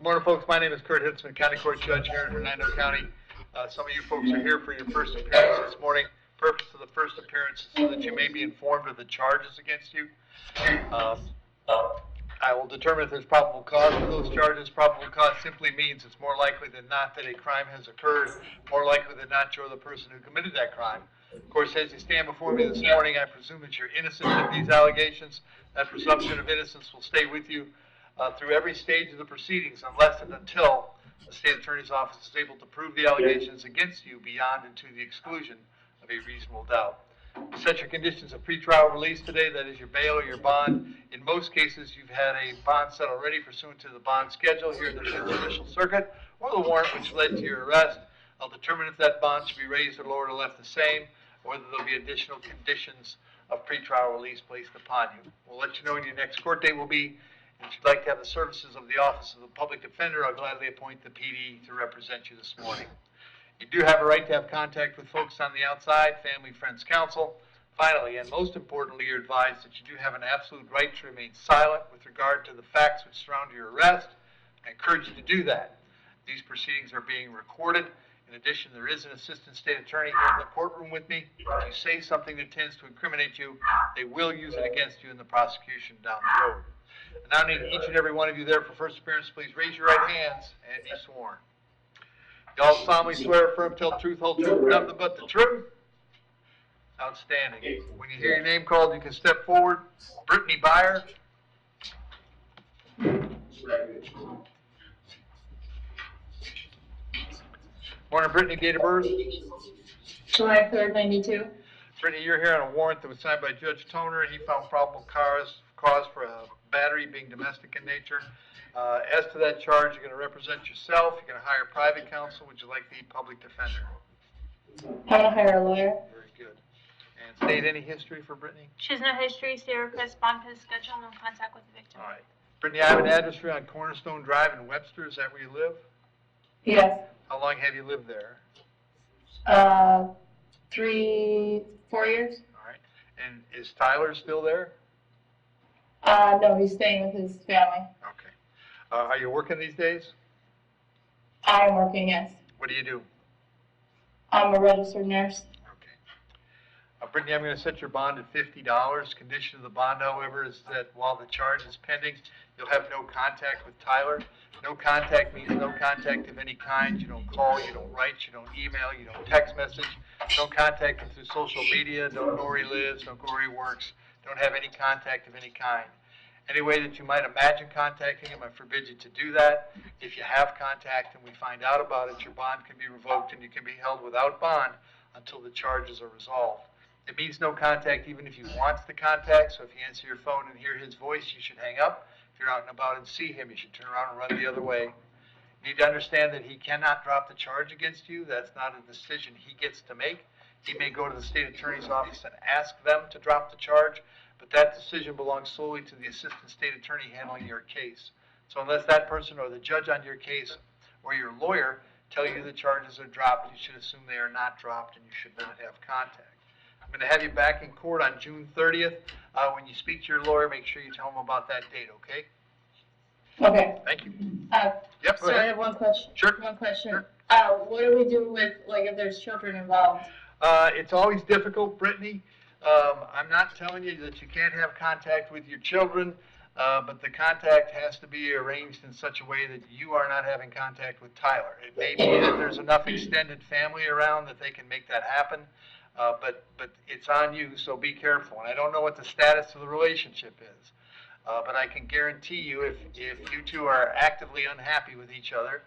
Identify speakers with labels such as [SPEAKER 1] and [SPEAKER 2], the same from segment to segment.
[SPEAKER 1] Good morning, folks. My name is Kurt Hitzemann, County Court Judge here in Hernando County. Some of you folks are here for your first appearance this morning. The purpose of the first appearance is so that you may be informed of the charges against you. I will determine if there's probable cause for those charges. Probable cause simply means it's more likely than not that a crime has occurred, more likely than not you're the person who committed that crime. Of course, as you stand before me this morning, I presume that you're innocent of these allegations. That presumption of innocence will stay with you through every stage of the proceedings unless and until the state attorney's office is able to prove the allegations against you beyond and to the exclusion of a reasonable doubt. You set your conditions of pretrial release today, that is your bail or your bond. In most cases, you've had a bond set already pursuant to the bond schedule here in the Fifth Judicial Circuit, or the warrant which led to your arrest. I'll determine if that bond should be raised or lowered or left the same, or whether there'll be additional conditions of pretrial release placed upon you. We'll let you know when your next court date will be. And if you'd like to have the services of the Office of the Public Defender, I'll gladly appoint the PD to represent you this morning. You do have a right to have contact with folks on the outside, family, friends, counsel. Finally, and most importantly, you're advised that you do have an absolute right to remain silent with regard to the facts which surround your arrest. I encourage you to do that. These proceedings are being recorded. In addition, there is an assistant state attorney here in the courtroom with me. If you say something that tends to incriminate you, they will use it against you in the prosecution down the road. And now I need each and every one of you there for first appearance. Please raise your right hands and be sworn. You all solemnly swear affirm, tell the truth, whole truth, and nothing but the truth. Outstanding. When you hear your name called, you can step forward. Brittany Byer. Morning, Brittany. Date of birth?
[SPEAKER 2] July 3rd, 92.
[SPEAKER 1] Brittany, you're here on a warrant that was signed by Judge Toner. He found probable cause for a battery being domestic in nature. As to that charge, you're going to represent yourself. You're going to hire private counsel. Would you like the public defender?
[SPEAKER 2] I'm going to hire a lawyer.
[SPEAKER 1] Very good. And state any history for Brittany?
[SPEAKER 3] She has no history, stay request, bond for the schedule, no contact with the victim.
[SPEAKER 1] All right. Brittany, I have an address for you on Cornerstone Drive in Webster. Is that where you live?
[SPEAKER 2] Yes.
[SPEAKER 1] How long have you lived there?
[SPEAKER 2] 4 years.
[SPEAKER 1] All right. And is Tyler still there?
[SPEAKER 2] No, he's staying with his family.
[SPEAKER 1] Okay. Are you working these days?
[SPEAKER 2] I'm working, yes.
[SPEAKER 1] What do you do?
[SPEAKER 2] I'm a registered nurse.
[SPEAKER 1] Okay. Brittany, I'm going to set your bond at $50. Condition of the bond, however, is that while the charge is pending, you'll have no contact with Tyler. No contact means no contact of any kind. You don't call, you don't write, you don't email, you don't text message. Don't contact him through social media. Don't know where he lives. Don't go where he works. Don't have any contact of any kind. Any way that you might imagine contacting him, I forbid you to do that. If you have contact and we find out about it, your bond can be revoked and you can be held without bond until the charges are resolved. It means no contact even if he wants the contact, so if you answer your phone and hear his voice, you should hang up. If you're out and about and see him, you should turn around and run the other way. You need to understand that he cannot drop the charge against you. That's not a decision he gets to make. He may go to the state attorney's office and ask them to drop the charge, but that decision belongs solely to the assistant state attorney handling your case. So unless that person or the judge on your case or your lawyer tell you the charges are dropped, you should assume they are not dropped and you should not have contact. I'm going to have you back in court on June 30th. When you speak to your lawyer, make sure you tell him about that date, okay?
[SPEAKER 2] Okay.
[SPEAKER 1] Thank you.
[SPEAKER 2] Yep, so I have one question.
[SPEAKER 1] Sure.
[SPEAKER 2] One question.
[SPEAKER 1] Sure.
[SPEAKER 2] What do we do with, like, if there's children involved?
[SPEAKER 1] It's always difficult, Brittany. I'm not telling you that you can't have contact with your children, but the contact has to be arranged in such a way that you are not having contact with Tyler. It may be that there's enough extended family around that they can make that happen, but it's on you, so be careful. And I don't know what the status of the relationship is, but I can guarantee you if you two are actively unhappy with each other,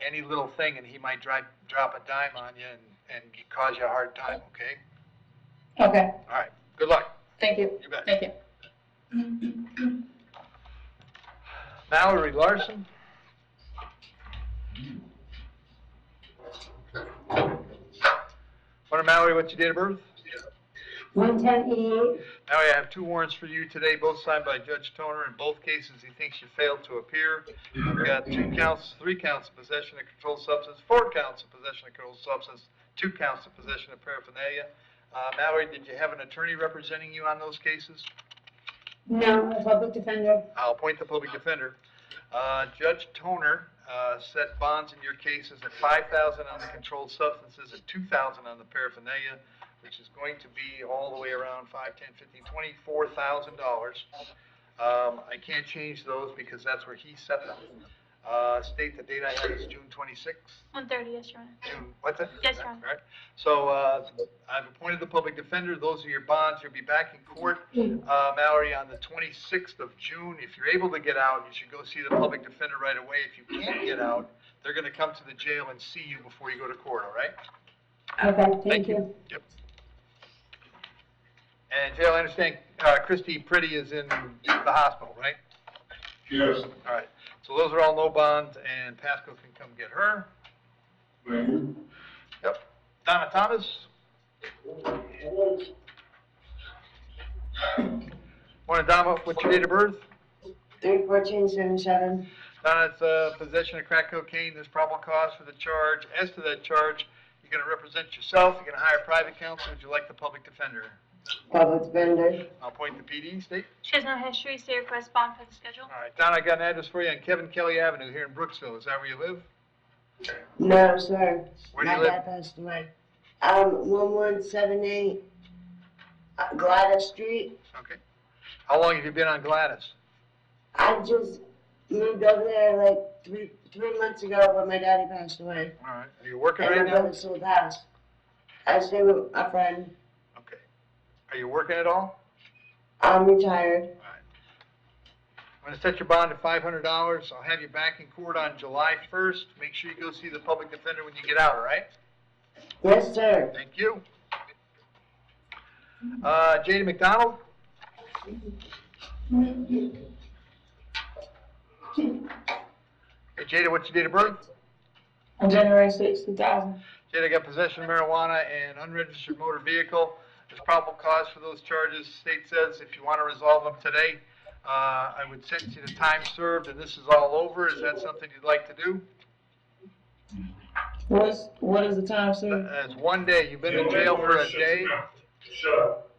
[SPEAKER 1] any little thing and he might drop a dime on you and cause you a hard time, okay?
[SPEAKER 2] Okay.
[SPEAKER 1] All right. Good luck.
[SPEAKER 2] Thank you.
[SPEAKER 1] You bet.
[SPEAKER 2] Thank you.
[SPEAKER 1] Mallory Larson. Morning, Mallory. What's your date of birth?
[SPEAKER 4] 11088.
[SPEAKER 1] Mallory, I have two warrants for you today, both signed by Judge Toner. In both cases, he thinks you failed to appear. I've got 3 counts of possession of controlled substance, 4 counts of possession of controlled substance, 2 counts of possession of paraphernalia. Mallory, did you have an attorney representing you on those cases?
[SPEAKER 4] No, a public defender.
[SPEAKER 1] I'll appoint the public defender. Judge Toner set bonds in your cases at $5,000 on the controlled substances and $2,000 on the paraphernalia, which is going to be all the way around $5, $10, $15, $24,000. I can't change those because that's where he set them. State the date I have is June 26th.
[SPEAKER 3] 1:30, yes, Your Honor.
[SPEAKER 1] June, what's that?
[SPEAKER 3] Yes, Your Honor.
[SPEAKER 1] Right. So I've appointed the public defender. Those are your bonds. You'll be back in court, Mallory, on the 26th of June. If you're able to get out, you should go see the public defender right away. If you can't get out, they're going to come to the jail and see you before you go to court, all right?
[SPEAKER 2] Okay, thank you.
[SPEAKER 1] Yep. And Jail, I understand Christy Pretty is in the hospital, right?
[SPEAKER 4] Yes.
[SPEAKER 1] All right. So those are all no bonds, and Pascal can come get her.
[SPEAKER 4] Thank you.
[SPEAKER 1] Yep. Donna Thomas. Morning, Donna. What's your date of birth?
[SPEAKER 5] 3/14/77.
[SPEAKER 1] Donna's possession of crack cocaine. There's probable cause for the charge. As to that charge, you're going to represent yourself. You're going to hire private counsel. Would you like the public defender?
[SPEAKER 5] Public defender.
[SPEAKER 1] I'll point the PD. State.
[SPEAKER 3] She has no history, state request bond for the schedule.
[SPEAKER 1] All right, Donna, I got an address for you on Kevin Kelly Avenue here in Brooksville. Is that where you live?
[SPEAKER 5] No, sir.
[SPEAKER 1] Where do you
[SPEAKER 5] My
[SPEAKER 1] live?
[SPEAKER 5] dad passed away. 1178 Gladys Street.
[SPEAKER 1] Okay. How long have you been on Gladys?
[SPEAKER 5] I just moved over there like three months ago when my daddy passed away.
[SPEAKER 1] All right. Are you working
[SPEAKER 5] And
[SPEAKER 1] right
[SPEAKER 5] my
[SPEAKER 1] now?
[SPEAKER 5] brother sold the house. I stay with my friend.
[SPEAKER 1] Okay. Are you working at all?
[SPEAKER 5] I'm retired.
[SPEAKER 1] All right. I'm going to set your bond at $500. I'll have you back in court on July 1st. Make sure you go see the public defender when you get out, all right?
[SPEAKER 5] Yes, sir.
[SPEAKER 1] Thank you. Jada McDonald? Hey, Jada, what's your date of birth?
[SPEAKER 2] On January 6, 2000.
[SPEAKER 1] Jada got possession of marijuana and unregistered motor vehicle. There's probable cause for those charges. State says if you want to resolve them today, I would sentence you to time served, and this is all over. Is that something you'd like to do?
[SPEAKER 2] What is the time, sir?
[SPEAKER 1] It's 1 day. You've been in jail for a day.
[SPEAKER 4] Shut up.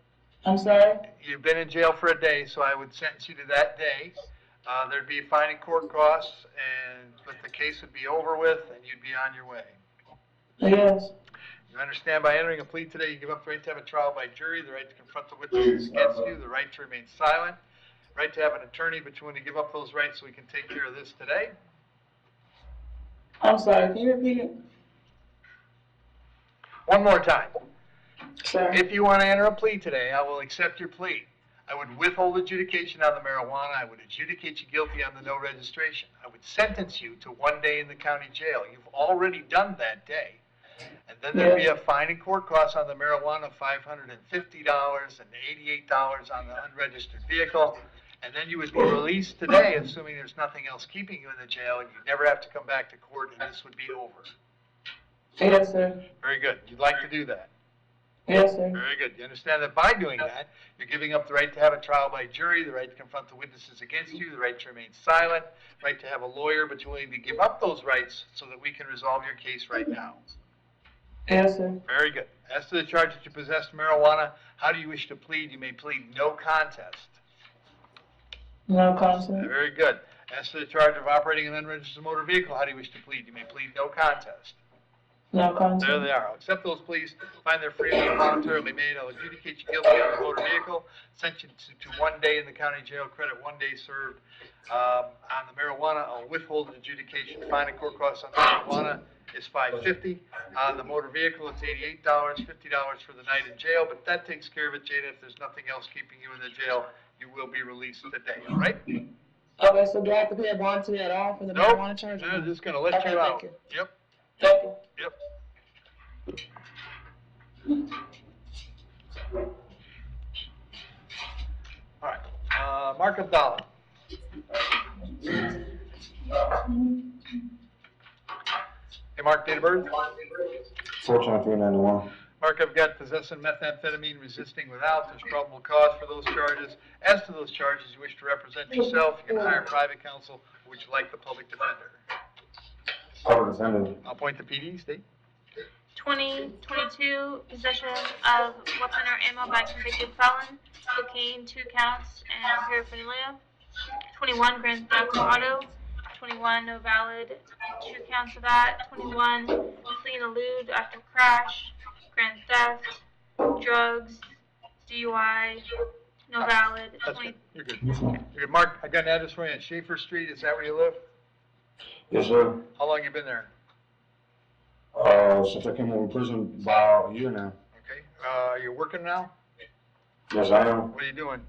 [SPEAKER 2] I'm sorry?
[SPEAKER 1] You've been in jail for a day, so I would sentence you to that day. There'd be a fine and court costs, but the case would be over with, and you'd be on your way.
[SPEAKER 2] Yes.
[SPEAKER 1] You understand by entering a plea today, you give up the right to have a trial by jury, the right to confront the witnesses against you, the right to remain silent, right to have an attorney, but you want to give up those rights so we can take care of this today.
[SPEAKER 2] I'm sorry, can you repeat it?
[SPEAKER 1] One more time.
[SPEAKER 2] Sir.
[SPEAKER 1] If you want to enter a plea today, I will accept your plea. I would withhold adjudication on the marijuana. I would adjudicate you guilty on the no registration. I would sentence you to 1 day in the county jail. You've already done that day. And then there'd be a fine and court costs on the marijuana, $550 and $88 on the unregistered vehicle. And then you would be released today, assuming there's nothing else keeping you in the jail, and you'd never have to come back to court, and this would be over.
[SPEAKER 2] Yes, sir.
[SPEAKER 1] Very good. You'd like to do that?
[SPEAKER 2] Yes, sir.
[SPEAKER 1] Very good. You understand that by doing that, you're giving up the right to have a trial by jury, the right to confront the witnesses against you, the right to remain silent, right to have a lawyer, but you're willing to give up those rights so that we can resolve your case right now.
[SPEAKER 2] Yes, sir.
[SPEAKER 1] Very good. As to the charge that you possessed marijuana, how do you wish to plead? You may plead no contest.
[SPEAKER 2] No consent.
[SPEAKER 1] Very good. As to the charge of operating an unregistered motor vehicle, how do you wish to plead? You may plead no contest.
[SPEAKER 2] No consent.
[SPEAKER 1] There they are. I'll accept those pleas. Find they're freely and voluntarily made. I'll adjudicate you guilty on the motor vehicle. Sentence you to 1 day in the county jail. Credit 1 day served. On the marijuana, I'll withhold an adjudication. Fine and court costs on the marijuana is $550. On the motor vehicle, it's $88, $50 for the night in jail. But that takes care of it, Jada. If there's nothing else keeping you in the jail, you will be released today. All right?
[SPEAKER 2] Okay, so do I have to pay a bond today at all for the
[SPEAKER 1] Nope.
[SPEAKER 2] marijuana charge?
[SPEAKER 1] They're just going to let
[SPEAKER 2] Okay,
[SPEAKER 1] you out.
[SPEAKER 2] thank you.
[SPEAKER 1] Yep.
[SPEAKER 2] Thank you.
[SPEAKER 1] Yep. All right. Mark Abdallah. Hey, Mark, date of birth?
[SPEAKER 6] 4/23/91.
[SPEAKER 1] Mark, I've got possessing methamphetamine, resisting without. There's probable cause for those charges. As to those charges, you wish to represent yourself, you can hire private counsel. Would you like the public defender?
[SPEAKER 6] Public defender.
[SPEAKER 1] I'll point the PD, state.
[SPEAKER 3] 2022 possession of weapon or ammo by convicted felon, cocaine 2 counts, and paraphernalia. 21 grand theft auto, 21, no valid. 2 counts of that. 21, flee and elude after crash. Grand theft. Drugs. DUI. No valid.
[SPEAKER 1] That's
[SPEAKER 3] 20,
[SPEAKER 1] good. You're good. You're good. Mark, I got an address for you on Schaefer Street. Is that where you live?
[SPEAKER 6] Yes, sir.
[SPEAKER 1] How long you been there?
[SPEAKER 6] Since I came home from prison about a year now.
[SPEAKER 1] Okay. You're working now?
[SPEAKER 6] Yes, I am.
[SPEAKER 1] What are you doing?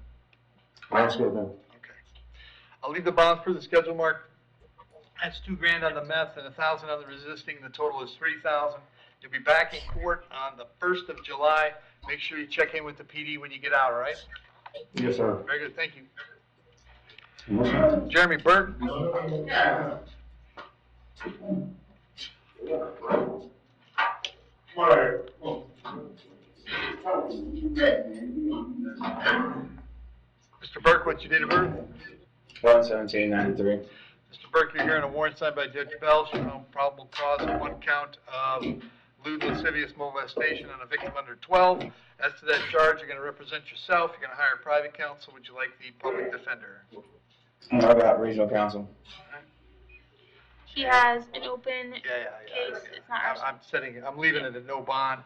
[SPEAKER 6] Landscaping.
[SPEAKER 1] Okay. I'll leave the bonds for the schedule, Mark. That's $2,000 on the meth and 1,000 on the resisting. The total is 3,000. You'll be back in court on the 1st of July. Make sure you check in with the PD when you get out, all right?
[SPEAKER 6] Yes, sir.
[SPEAKER 1] Very good. Thank you.
[SPEAKER 6] Yes, sir.
[SPEAKER 1] Jeremy Burke. Mr. Burke, what's your date of birth?
[SPEAKER 6] 1/17/93.
[SPEAKER 1] Mr. Burke, you're hearing a warrant signed by Judge Bells for probable cause of 1 count of lewd lascivious molestation on a victim under 12. As to that charge, you're going to represent yourself. You're going to hire private counsel. Would you like the public defender?
[SPEAKER 6] I got regional counsel.
[SPEAKER 3] he has an open
[SPEAKER 1] Yeah.
[SPEAKER 3] case. It's not
[SPEAKER 1] I'm leaving it at no bond.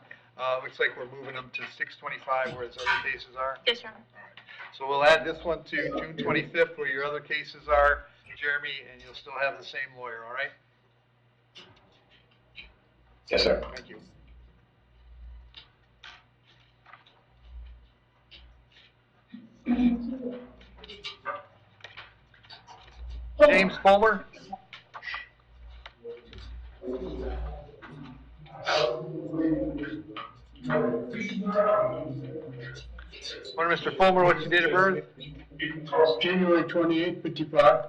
[SPEAKER 1] Looks like we're moving them to 625, whereas other cases are.
[SPEAKER 3] Yes, sir.
[SPEAKER 1] So we'll add this one to June 25th, where your other cases are, Jeremy, and you'll still have the same lawyer, all right?
[SPEAKER 6] Yes, sir.
[SPEAKER 1] Thank you. James Fulmer? Morning, Mr. Fulmer, what's your date of birth?
[SPEAKER 4] January 28, 55.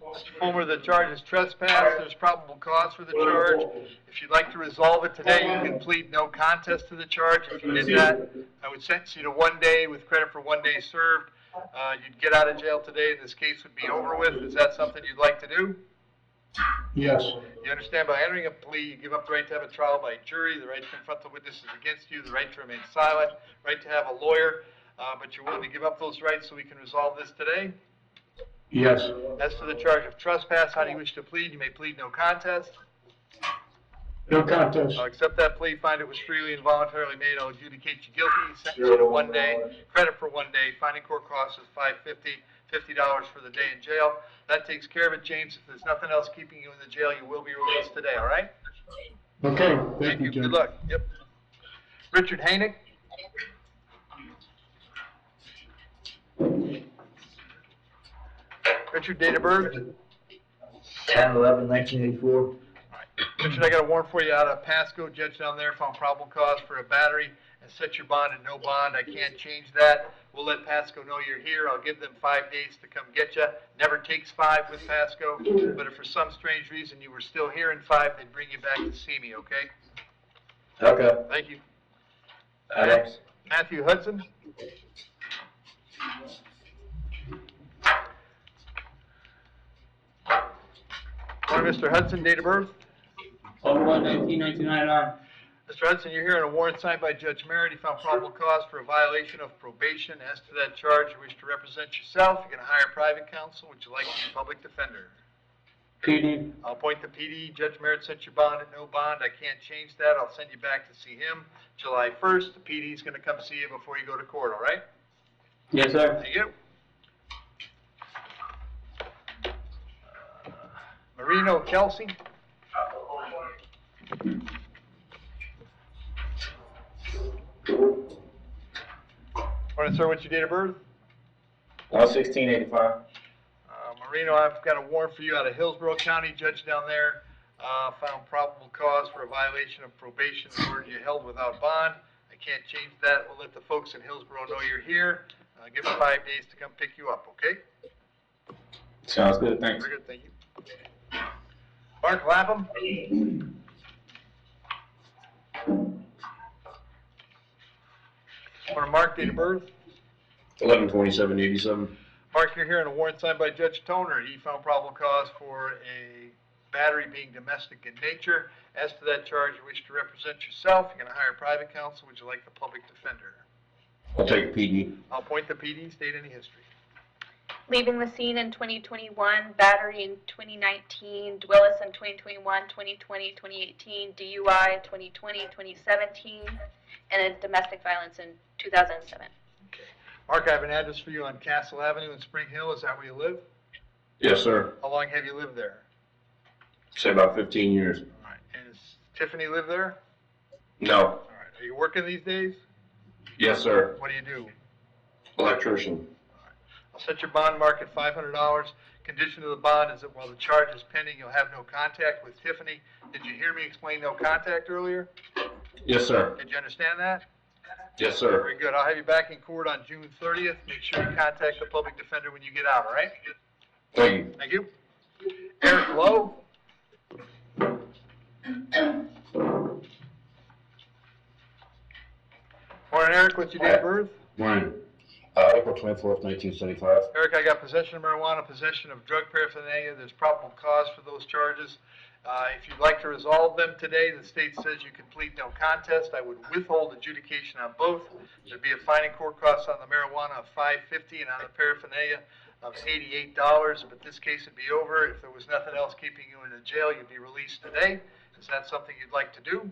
[SPEAKER 1] Mr. Fulmer, the charge is trespass. There's probable cause for the charge. If you'd like to resolve it today, you can plead no contest to the charge. If you did that, I would sentence you to 1 day with credit for 1 day served. You'd get out of jail today, and this case would be over with. Is that something you'd like to do?
[SPEAKER 4] Yes.
[SPEAKER 1] You understand by entering a plea, you give up the right to have a trial by jury, the right to confront the witnesses against you, the right to remain silent, right to have a lawyer, but you're willing to give up those rights so we can resolve this today?
[SPEAKER 4] Yes.
[SPEAKER 1] As to the charge of trespass, how do you wish to plead? You may plead no contest.
[SPEAKER 4] No contest.
[SPEAKER 1] I'll accept that plea, find it was freely and voluntarily made, I'll adjudicate you guilty, sentence you to 1 day, credit for 1 day, finding court costs is $550, $50 for the day in jail. That takes care of it, James. If there's nothing else keeping you in the jail, you will be released today, all right?
[SPEAKER 4] Okay, thank you,
[SPEAKER 1] Good
[SPEAKER 4] Jim.
[SPEAKER 1] luck. Yep. Richard Hanick? Richard, date of birth?
[SPEAKER 7] 10/11/1984.
[SPEAKER 1] Richard, I got a warrant for you out of Pasco. Judge down there found probable cause for a battery and set your bond at no bond. I can't change that. We'll let Pasco know you're here. I'll give them 5 days to come get you. Never takes 5 with Pasco, but if for some strange reason you were still here in 5, they'd bring you back to see me, okay?
[SPEAKER 7] Okay.
[SPEAKER 1] Thank you.
[SPEAKER 7] Thanks.
[SPEAKER 1] Matthew Hudson? Morning, Mr. Hudson, date of birth?
[SPEAKER 7] 1/1/1999.
[SPEAKER 1] Mr. Hudson, you're here on a warrant signed by Judge Merritt. He found probable cause for a violation of probation. As to that charge, you wish to represent yourself. You're going to hire private counsel. Would you like the public defender?
[SPEAKER 7] PD.
[SPEAKER 1] I'll appoint the PD. Judge Merritt set your bond at no bond. I can't change that. I'll send you back to see him July 1st. The PD is going to come see you before you go to court, all right?
[SPEAKER 7] Yes, sir.
[SPEAKER 1] Thank you. Marino Kelsey? Morning, sir. What's your date of birth?
[SPEAKER 7] 1/16/85.
[SPEAKER 1] Marino, I've got a warrant for you out of Hillsborough County. Judge down there found probable cause for a violation of probation in order you held without bond. I can't change that. We'll let the folks in Hillsborough know you're here. Give them 5 days to come pick you up, okay?
[SPEAKER 6] Sounds good, thanks.
[SPEAKER 1] Very good, thank you. Mark Lapham? Morning, Mark, date of birth?
[SPEAKER 6] 11/27/87.
[SPEAKER 1] Mark, you're here on a warrant signed by Judge Toner. He found probable cause for a battery being domestic in nature. As to that charge, you wish to represent yourself. You're going to hire private counsel. Would you like the public defender?
[SPEAKER 6] I'll take a PD.
[SPEAKER 1] I'll appoint the PD. State any history.
[SPEAKER 3] Leaving the Scene in 2021, Battery in 2019, Dwellis in 2021, 2020, 2018, DUI 2020, 2017, and a domestic violence in 2007.
[SPEAKER 1] Mark, I have an address for you on Castle Avenue in Spring Hill. Is that where you live?
[SPEAKER 6] Yes, sir.
[SPEAKER 1] How long have you lived there?
[SPEAKER 6] Say about 15 years.
[SPEAKER 1] All right. And does Tiffany live there?
[SPEAKER 6] No.
[SPEAKER 1] All right. Are you working these days?
[SPEAKER 6] Yes, sir.
[SPEAKER 1] What do you do?
[SPEAKER 6] Electrician.
[SPEAKER 1] I'll set your bond mark at $500. Condition of the bond is that while the charge is pending, you'll have no contact with Tiffany. Did you hear me explain no contact earlier?
[SPEAKER 6] Yes, sir.
[SPEAKER 1] Did you understand that?
[SPEAKER 6] Yes, sir.
[SPEAKER 1] Very good. I'll have you back in court on June 30th. Make sure you contact the public defender when you get out, all right?
[SPEAKER 6] Thank you.
[SPEAKER 1] Thank you. Eric Lowe. Morning, Eric. What's your date of birth?
[SPEAKER 8] Morning. April 24th, 1975.
[SPEAKER 1] Eric, I got possession of marijuana, possession of drug paraphernalia. There's probable cause for those charges. If you'd like to resolve them today, the state says you can plead no contest. I would withhold adjudication on both. There'd be a fine and court cost on the marijuana of $550 and on the paraphernalia of $88, but this case would be over. If there was nothing else keeping you in the jail, you'd be released today. Is that something you'd like to do?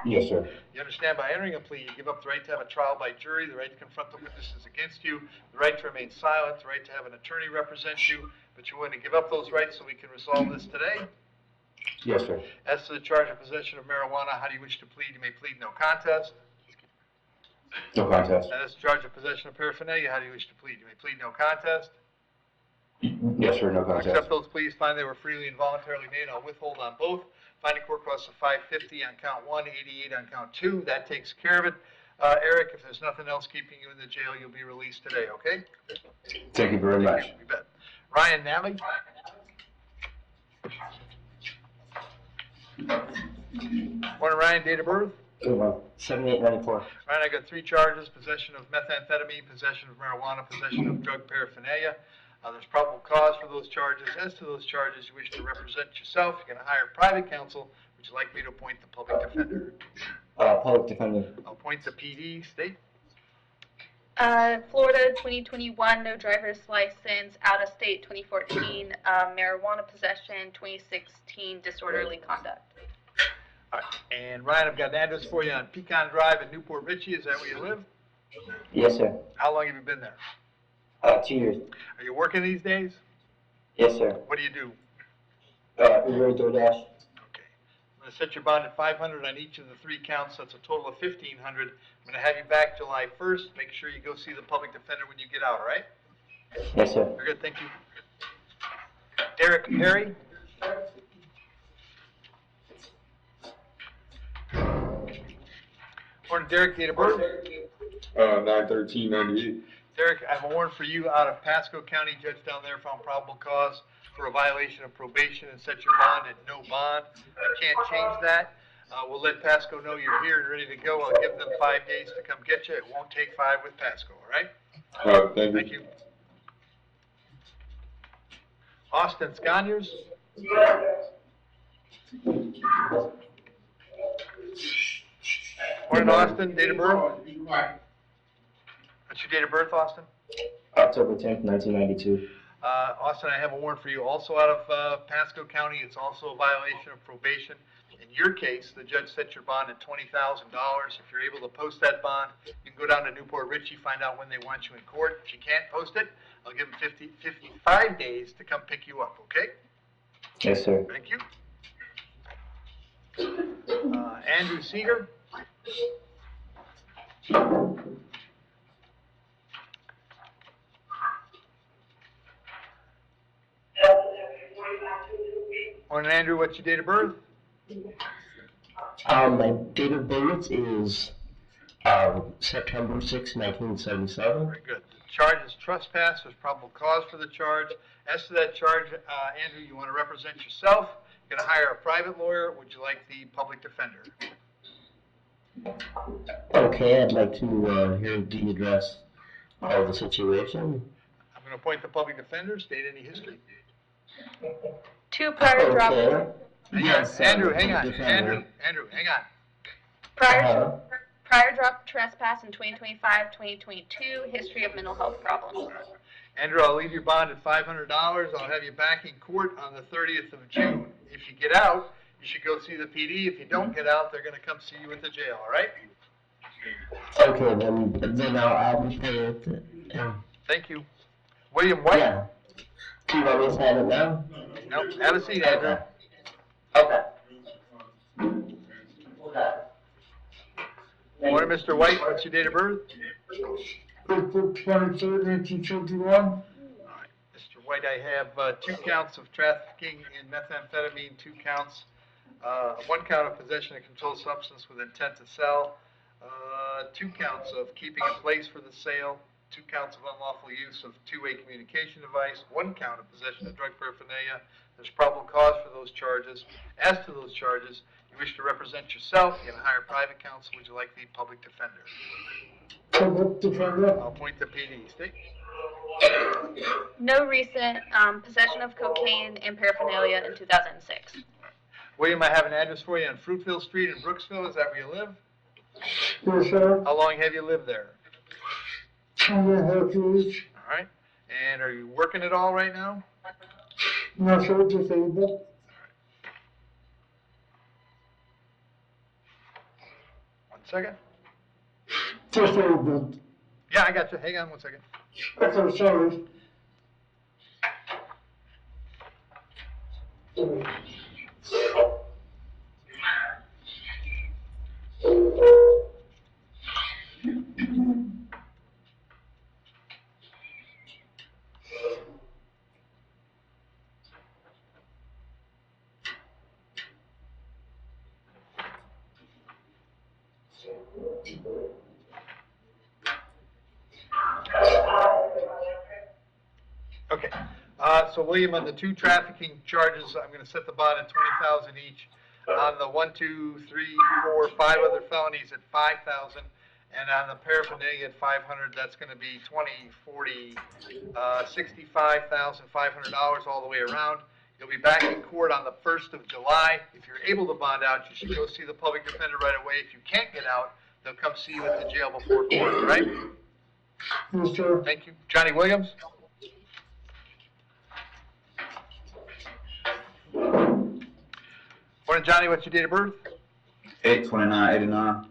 [SPEAKER 8] Yes, sir.
[SPEAKER 1] You understand by entering a plea, you give up the right to have a trial by jury, the right to confront the witnesses against you, the right to remain silent, the right to have an attorney represent you, but you're willing to give up those rights so we can resolve this today?
[SPEAKER 8] Yes, sir.
[SPEAKER 1] As to the charge of possession of marijuana, how do you wish to plead? You may plead no contest.
[SPEAKER 8] No contest.
[SPEAKER 1] As to the charge of possession of paraphernalia, how do you wish to plead? You may plead no contest.
[SPEAKER 8] Yes, sir. No
[SPEAKER 1] Accept
[SPEAKER 8] contest.
[SPEAKER 1] those pleas, find they were freely and voluntarily made. I'll withhold on both. Finding court costs of $550 on count 1, $88 on count 2. That takes care of it. Eric, if there's nothing else keeping you in the jail, you'll be released today, okay?
[SPEAKER 8] Thank you very much.
[SPEAKER 1] You bet. Ryan Nally? Morning, Ryan. Date of birth?
[SPEAKER 7] 7894.
[SPEAKER 1] Ryan, I got 3 charges: possession of methamphetamine, possession of marijuana, possession of drug paraphernalia. There's probable cause for those charges. As to those charges, you wish to represent yourself, you're going to hire private counsel. Would you like me to appoint the public defender?
[SPEAKER 7] Public defender.
[SPEAKER 1] I'll appoint the PD. State?
[SPEAKER 3] Florida 2021, no driver's license. Out of state 2014, marijuana possession. 2016, disorderly conduct.
[SPEAKER 1] All right. And Ryan, I've got an address for you on Pecan Drive in Newport Richey. Is that where you live?
[SPEAKER 7] Yes, sir.
[SPEAKER 1] How long have you been there?
[SPEAKER 7] 2 years.
[SPEAKER 1] Are you working these days?
[SPEAKER 7] Yes, sir.
[SPEAKER 1] What do you do?
[SPEAKER 7] Uber, DoorDash.
[SPEAKER 1] Okay. I'm going to set your bond at $500 on each of the 3 counts. That's a total of $1,500. I'm going to have you back July 1st. Make sure you go see the public defender when you get out, all right?
[SPEAKER 7] Yes, sir.
[SPEAKER 1] Very good. Thank you. Derek Perry? Morning, Derek. Date of birth?
[SPEAKER 6] 9/13/98.
[SPEAKER 1] Derek, I have a warrant for you out of Pasco County. Judge down there found probable cause for a violation of probation and set your bond at no bond. I can't change that. We'll let Pasco know you're here and ready to go. I'll give them 5 days to come get you. It won't take 5 with Pasco, all right?
[SPEAKER 6] Thank
[SPEAKER 1] Thank
[SPEAKER 6] you.
[SPEAKER 1] you. Austin Sconyers? Morning, Austin. Date of birth? What's your date of birth, Austin?
[SPEAKER 7] October 10th, 1992.
[SPEAKER 1] Austin, I have a warrant for you also out of Pasco County. It's also a violation of probation. In your case, the judge set your bond at $20,000. If you're able to post that bond, you can go down to Newport Richey, find out when they want you in court. If you can't post it, I'll give them 55 days to come pick you up, okay?
[SPEAKER 7] Yes, sir.
[SPEAKER 1] Thank you. Andrew Seeger? Morning, Andrew. What's your date of birth?
[SPEAKER 9] My date of birth is September 6, 1977.
[SPEAKER 1] Very good. The charge is trespass. There's probable cause for the charge. As to that charge, Andrew, you want to represent yourself. You're going to hire a private lawyer. Would you like the public defender?
[SPEAKER 9] Okay, I'd like to hear the address of the situation.
[SPEAKER 1] I'm going to appoint the public defender. State any history.
[SPEAKER 3] 2 prior drop.
[SPEAKER 9] Okay.
[SPEAKER 1] Hang on, Andrew, hang on.
[SPEAKER 9] defender.
[SPEAKER 1] Andrew, hang on.
[SPEAKER 3] Prior drop trespass in 2025, 2022. History of mental health problems.
[SPEAKER 1] Andrew, I'll leave your bond at $500. I'll have you back in court on the 30th of June. If you get out, you should go see the PD. If you don't get out, they're going to come see you at the jail, all right?
[SPEAKER 9] Okay, then I'll be paying it.
[SPEAKER 1] Thank you. William White?
[SPEAKER 9] Yeah. Do you want me to sign it now?
[SPEAKER 1] Nope. Have a seat, Andrew.
[SPEAKER 9] Okay.
[SPEAKER 1] Morning, Mr. White. What's your date of birth?
[SPEAKER 4] April 23rd, 1971.
[SPEAKER 1] All right, Mr. White, I have 2 counts of trafficking in methamphetamine, 2 counts, 1 count of possession of controlled substance with intent to sell, 2 counts of keeping in place for the sale, 2 counts of unlawful use of two-way communication device, 1 count of possession of drug paraphernalia. There's probable cause for those charges. As to those charges, you wish to represent yourself, you're going to hire private counsel. Would you like the public defender?
[SPEAKER 4] Public defender.
[SPEAKER 1] I'll appoint the PD. State.
[SPEAKER 3] No recent possession of cocaine and paraphernalia in 2006.
[SPEAKER 1] William, I have an address for you on Fruitville Street in Brooksville. Is that where you live?
[SPEAKER 4] Yes, sir.
[SPEAKER 1] How long have you lived there?
[SPEAKER 4] 2.5 years.
[SPEAKER 1] All right. And are you working at all right now?
[SPEAKER 4] No, sir, disabled.
[SPEAKER 1] One second.
[SPEAKER 4] Disabled.
[SPEAKER 1] Yeah, I got you. Hang on one second.
[SPEAKER 4] Okay, sorry.
[SPEAKER 1] Okay. So William, on the 2 trafficking charges, I'm going to set the bond at $20,000 each. On the 1, 2, 3, 4, 5 other felonies at $5,000, and on the paraphernalia at $500, that's going to be 20, 40, $65,500 all the way around. You'll be back in court on the 1st of July. If you're able to bond out, you should go see the public defender right away. If you can't get out, they'll come see you at the jail before court, all right?
[SPEAKER 4] Yes, sir.
[SPEAKER 1] Thank you. Johnny Williams? Morning, Johnny. What's your date of birth?
[SPEAKER 8] 8/29/89.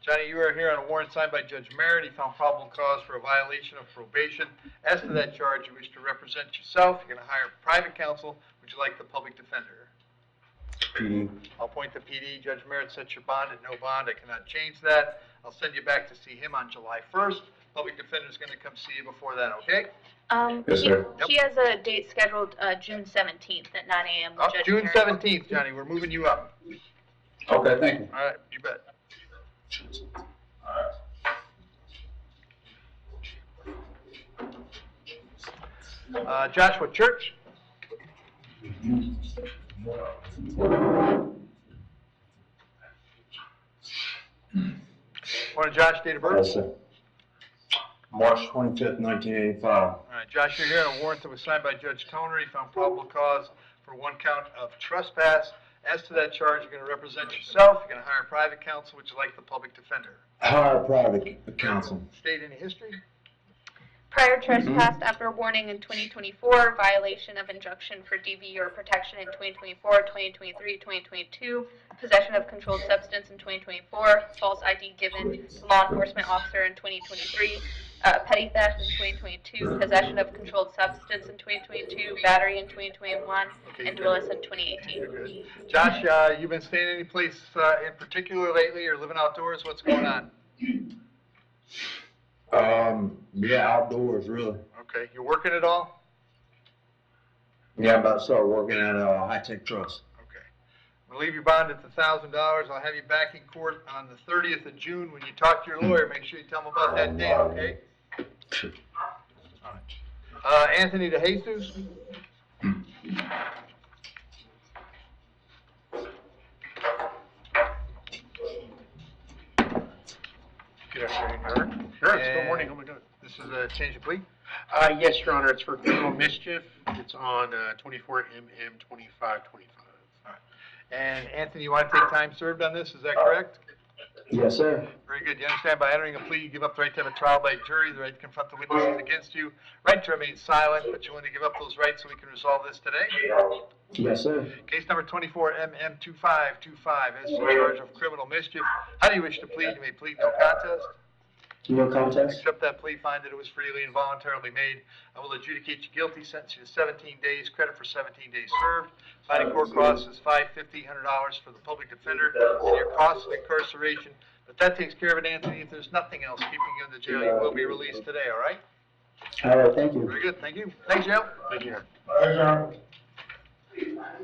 [SPEAKER 1] Johnny, you are here on a warrant signed by Judge Merritt. He found probable cause for a violation of probation. As to that charge, you wish to represent yourself. You're going to hire private counsel. Would you like the public defender?
[SPEAKER 8] PD.
[SPEAKER 1] I'll appoint the PD. Judge Merritt sets your bond at no bond. I cannot change that. I'll send you back to see him on July 1st. Public defender is going to come see you before that, okay?
[SPEAKER 8] Yes, sir.
[SPEAKER 3] He has a date scheduled June 17th at 9 a.m. with Judge
[SPEAKER 1] June
[SPEAKER 3] Merritt.
[SPEAKER 1] 17th, Johnny. We're moving you up.
[SPEAKER 8] Okay, thank you.
[SPEAKER 1] All right, you bet. Joshua Church. Morning, Josh. Date of birth?
[SPEAKER 8] Yes, sir. March 25th, 1985.
[SPEAKER 1] All right, Josh, you're here on a warrant that was signed by Judge Toner. He found probable cause for 1 count of trespass. As to that charge, you're going to represent yourself. You're going to hire private counsel. Would you like the public defender?
[SPEAKER 8] Hire private counsel.
[SPEAKER 1] State any history?
[SPEAKER 3] Prior trespass after warning in 2024, violation of injunction for DV or protection in 2024, 2023, 2022, possession of controlled substance in 2024, false ID given to law enforcement officer in 2023, petty theft in 2022, possession of controlled substance in 2022, battery in 2021, and Willis in 2018.
[SPEAKER 1] Josh, you been staying any place in particular lately or living outdoors? What's going on?
[SPEAKER 8] Yeah, outdoors, really.
[SPEAKER 1] Okay, you working at all?
[SPEAKER 8] Yeah, I'm about to start working at High-Tech Trust.
[SPEAKER 1] Okay. We'll leave your bond at $1,000. I'll have you back in court on the 30th of June. When you talk to your lawyer, make sure you tell him about that date, okay? All right. Anthony DeJesus?
[SPEAKER 10] Good afternoon, Your Honor. Your Honor, good morning. Oh my God.
[SPEAKER 1] This is a change of plea?
[SPEAKER 10] Yes, Your Honor. It's for criminal mischief. It's on 24 MM 2525.
[SPEAKER 1] And Anthony, you want to take time served on this? Is that correct?
[SPEAKER 7] Yes, sir.
[SPEAKER 1] Very good. You understand by entering a plea, you give up the right to have a trial by jury, the right to confront the witnesses against you, right to remain silent, but you want to give up those rights so we can resolve this today?
[SPEAKER 7] Yes, sir.
[SPEAKER 1] Case number 24MM2525, as to charge of criminal mischief. How do you wish to plead? You may plead no contest.
[SPEAKER 7] No contest.
[SPEAKER 1] Accept that plea, find that it was freely and voluntarily made. I will adjudicate you guilty, sentence you to 17 days, credit for 17 days served. Finding court costs is $550, $100 for the public defender, and your costs of incarceration. But that takes care of it, Anthony. If there's nothing else keeping you in the jail, you will be released today, all right?
[SPEAKER 7] All right, thank you.
[SPEAKER 1] Very good, thank you. Thanks, Joe.
[SPEAKER 10] Thank you.
[SPEAKER 4] Yes, sir.